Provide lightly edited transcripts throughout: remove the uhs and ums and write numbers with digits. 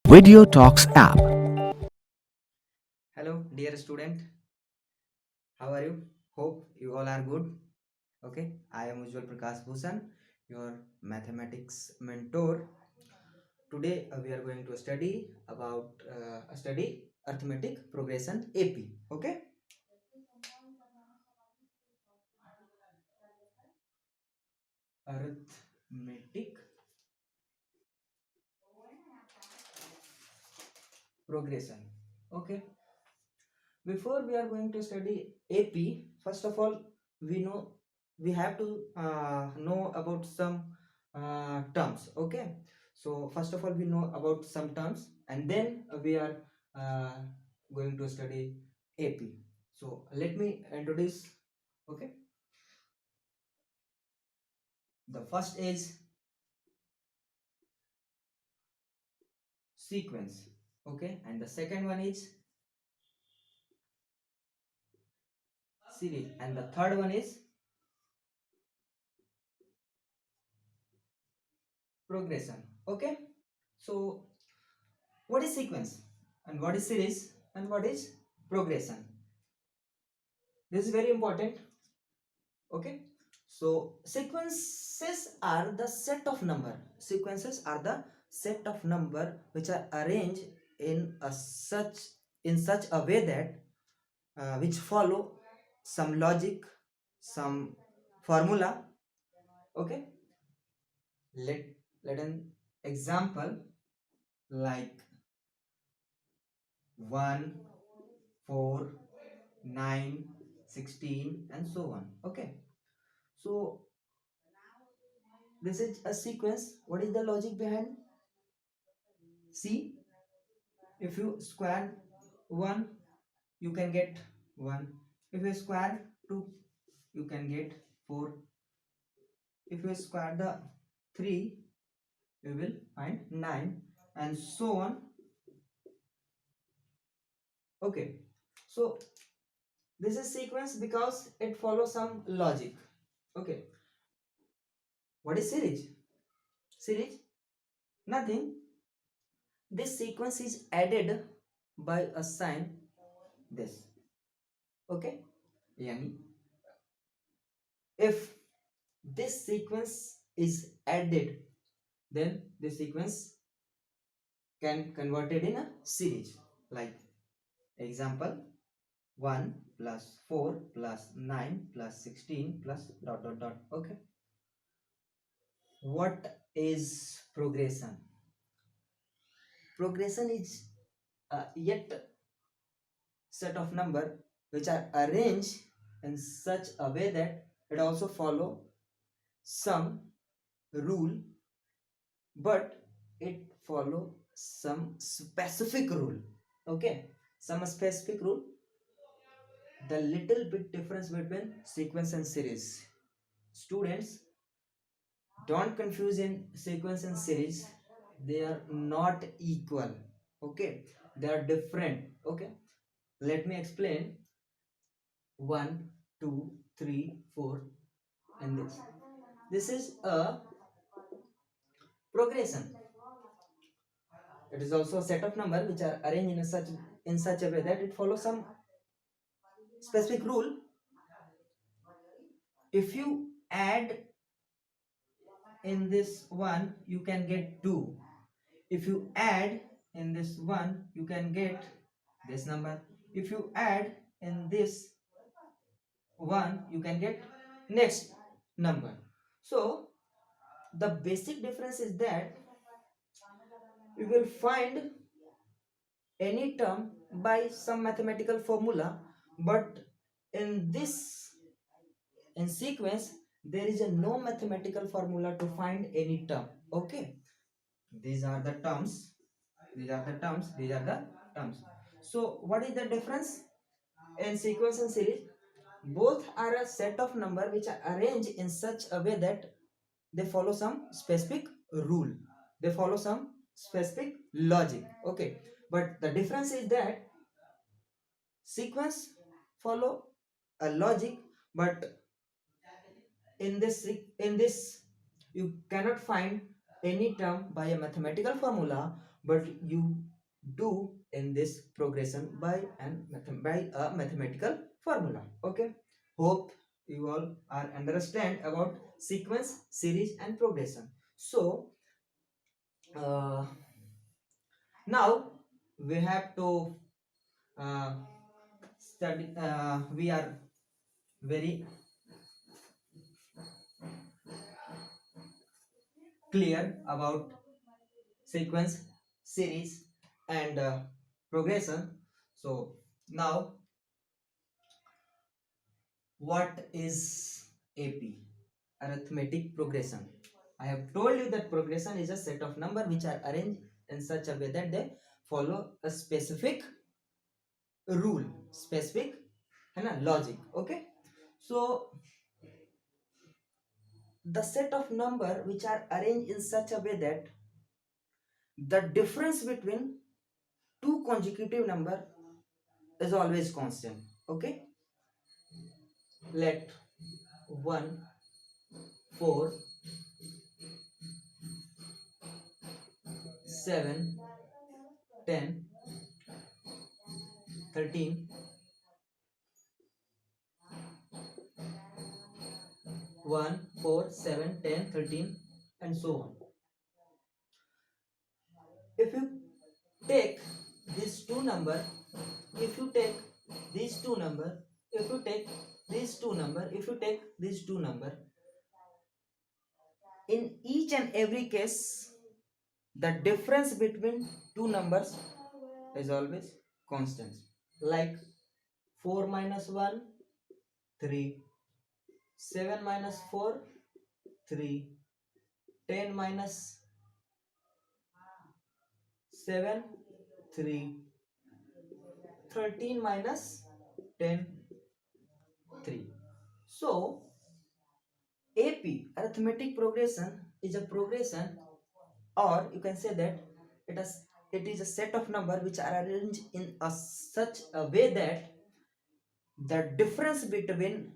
Video Talks app. Hello, dear student. How are you? Hope you all are good. Okay, I am Ujjwal Prakash Bhushan, your mathematics mentor. Today we are going to study about study arithmetic progression AP. Okay, arithmetic progression. Okay, before we are going to study AP, first of all, we have to know about some terms. Okay, so first of all, we know about some terms, and then we are uh, going to study AP. So let me introduce. Okay, the first is sequence. Okay, and the second one is series, and the third one is progression. Okay, so what is sequence and what is series and what is progression? This is very important. Okay, so sequences are the set of number which are arranged in a such in such a way that which follow some logic, some formula. Okay, let let an example like 1, 4, 9, 16, and so on. Okay, so this is a sequence. What is the logic behind? See, if you square 1, you can get 1. If you square 2, you can get 4. If you square the 3, you will find 9, and so on. Okay, so this is sequence because it follows some logic. Okay, what is series? Series, nothing. This sequence is added by a sign this. Okay, yani if this sequence is added, then this sequence can converted in a series. Like example, 1 plus 4 plus 9 plus 16 plus dot dot dot. Okay, what is progression? Progression is yet set of number which are arranged in such a way that it also follow some rule, but it follow some specific rule. Okay, some specific rule. The little bit difference between sequence and series. Students, don't confuse in sequence and series. They are not equal. Okay, they are different. Okay, let me explain. 1, 2, 3, 4, and this is a progression. It is also a set of number which are arranged in such a way that it follows some specific rule. If you add in this one, you can get 2. If you add in this one, you can get this number. If you add in this one, you can get next number. So the basic difference is that we will find any term by some mathematical formula, but in this in sequence there is a no mathematical formula to find any term. Okay, these are the terms, these are the terms. So what is the difference? In sequence and series, both are a set of number which are arranged in such a way that they follow some specific rule, they follow some specific logic. Okay, but the difference is that sequence follow a logic, but in this you cannot find any term by a mathematical formula, but you do in this progression by a mathematical formula. Okay, hope you all are understand about sequence, series and progression. So uh, now we have to uh, study, we are very clear about sequence, series and progression. So now, what is AP? Arithmetic progression. I have told you that progression is a set of numbers which are arranged in such a way that they follow a specific rule, specific है ना logic. Okay, so the set of number which are arranged in such a way that the difference between two consecutive number is always constant. Okay, let 1 4 7 10 13 1 4 7 10 13 and so on. If you take these two number, if you take these two number, if you take these two number, if you take these two number, in each and every case the difference between two numbers is always constant. Like 4 minus 1 3, 7 minus 4 3, 10 minus 7 3, 13 minus 10 3. So AP, arithmetic progression, is a progression, or you can say that it is a set of number which are arranged in a such a way that the difference between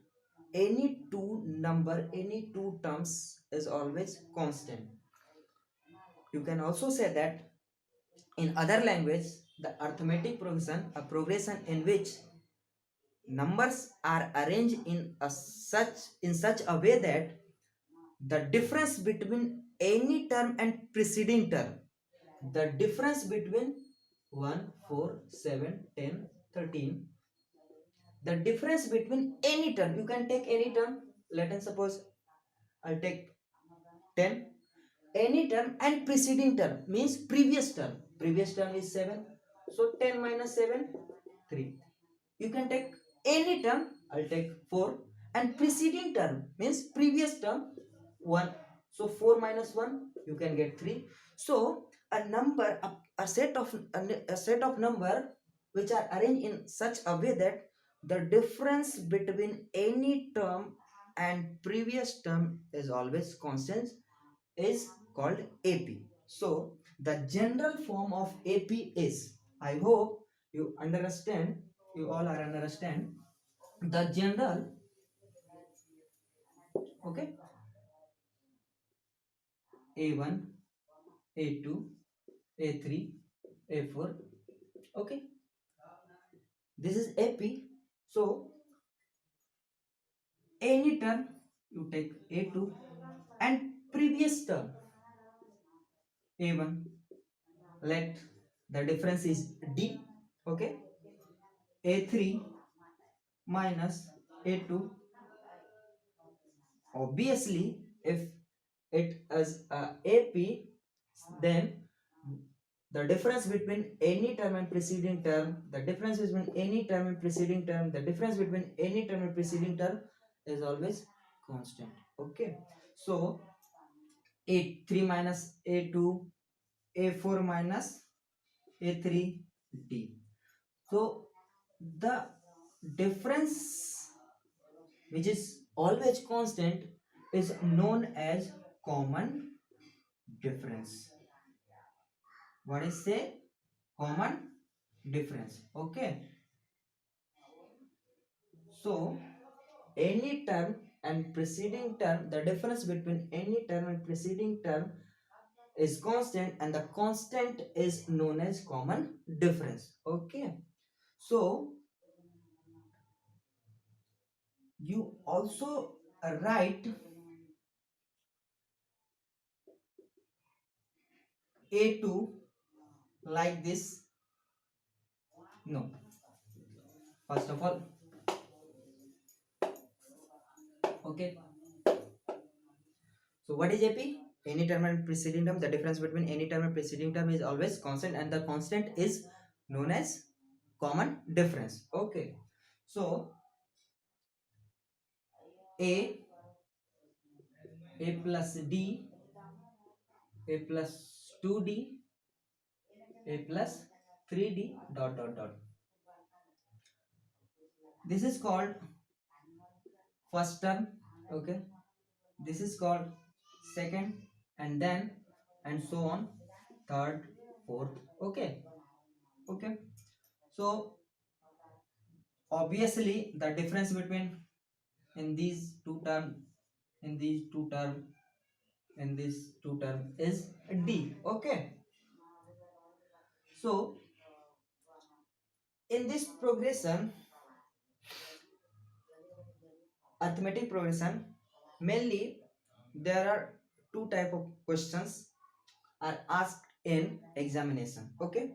any two number, any two terms is always constant. You can also say that in other language, the arithmetic progression, a progression in which numbers are arranged in such a way that the difference between any term and preceding term, the difference between 1 4 7 10 13, the difference between any term, you can take any term, let us suppose I'll take 10, any term and preceding term means previous term is 7, so 10 minus 7 3. You can take any term, I'll take 4, and preceding term means previous term 1, so 4 minus 1 you can get 3. So a number, a set of number which are arranged in such a way that the difference between any term and previous term is always constant is called AP. So the general form of AP is, I hope you understand, you all are understand the general. Okay, A1, A2, A3, A4. Okay, this is AP. So any term you take A2 and previous term A1, let the difference is D. Okay, A3 minus A2. Obviously, if it is AP, then the difference between any term and preceding term, the difference between any term and preceding term, the difference between any term and preceding term is always constant. Okay, so A3 minus A2, A4 minus A3, D. So the difference which is always constant is known as common difference. What is say? Common difference. Okay, so any term and preceding term, the difference between any term and preceding term is constant and the constant is known as common difference. Okay, so you also write a2 like this. No, first of all, okay, so what is AP? Any term and preceding term. The difference between any term and preceding term is always constant and the constant is known as common difference. Okay, so a plus d, a plus 2d, a plus 3d dot dot dot. This is called first term. Okay, this is called second, and then and so on, third, fourth. Okay, okay, so obviously the difference between in these two term, in these two term, in this two term is d. Okay, so in this progression, arithmetic progression, mainly there are two type of questions are asked in examination. Okay,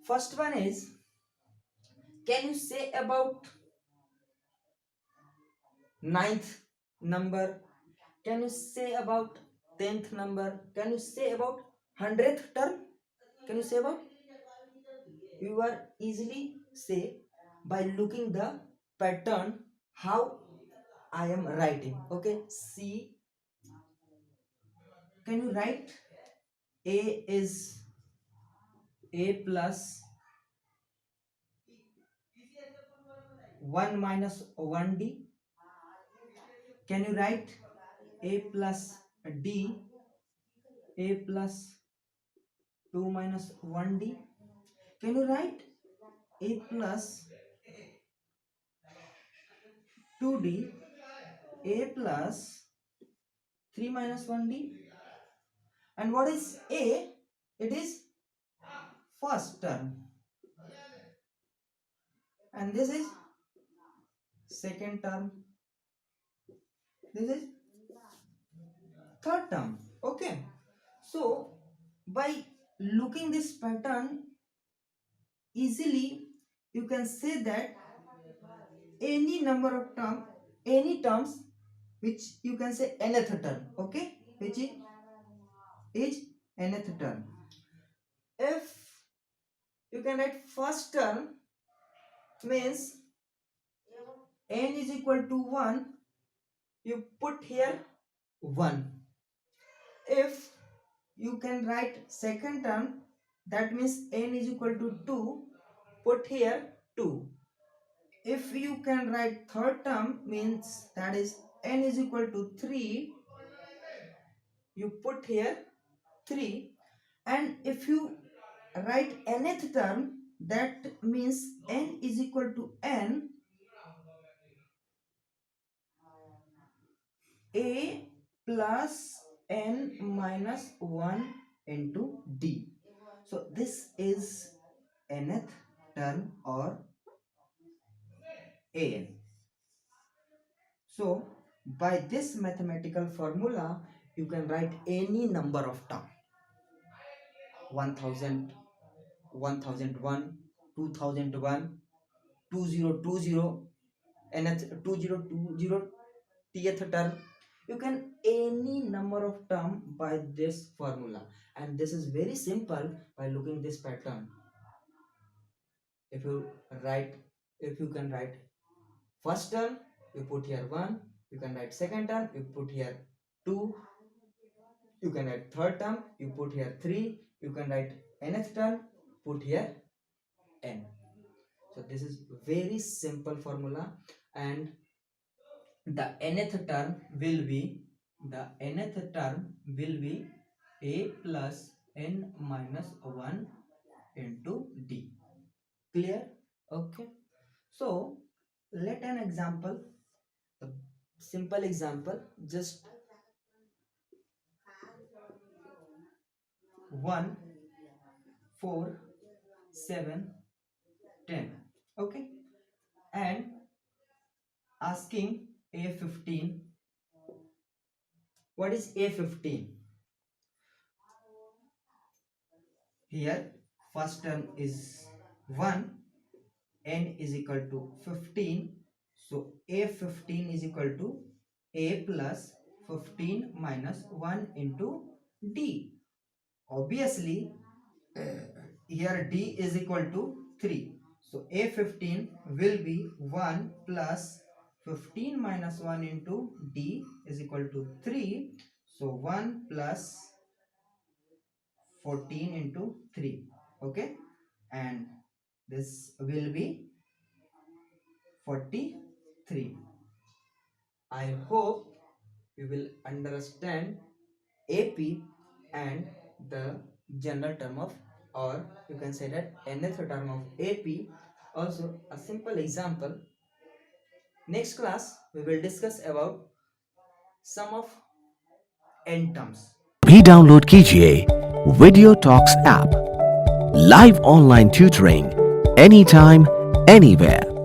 first one is, can you say about ninth number? Can you say about 10th number? Can you say about 100th term? Can you say about? You are easily say by looking the pattern how I am writing. Okay, see, can you write a is a plus 1 minus 1d? Can you write a plus d, a plus 2 minus 1d? Can you write a plus 2d, a plus 3 minus 1d? And what is a? It is first term, and this is second term, this is third term. Okay, so by looking this pattern easily you can say that any number of term, any terms which you can say nth term. Okay, which is nth term. If you can write first term means n is equal to 1, you put here 1. If you can write second term, that means n is equal to 2, put here 2. If you can write third term means that is n is equal to 3, you put here 3. And if you write nth term, that means n is equal to n, a plus n minus 1 into d. So this is nth term or an. So by this mathematical formula you can write any number of term: 1000, 1001, 2001, 2020, nth 2020, tth term. You can any number of term by this formula, and this is very simple by looking this pattern. If you write, if you can write first term, you put here 1. You can write second term, you put here 2. You can write third term, you put here 3. You can write nth term, put here n. So this is very simple formula, and the nth term will be, the nth term will be a plus n minus 1 into d. Clear? Okay, so let an example, a simple example, just 1, 4, 7, 10. Okay, and asking A15. What is A15? Here first term is 1, n is equal to 15, so A15 is equal to A plus 15 minus 1 into D. Obviously here D is equal to 3, so A15 will be 1 plus 15 minus 1 into D is equal to 3, so 1 plus 14 into 3. Okay, and this will be 43. I hope you will understand AP and the general term of, or you can say that nth term of AP. Also a simple example. Next class we will discuss about sum of n terms. भी download कीजिए video talks app live online tutoring any time anywhere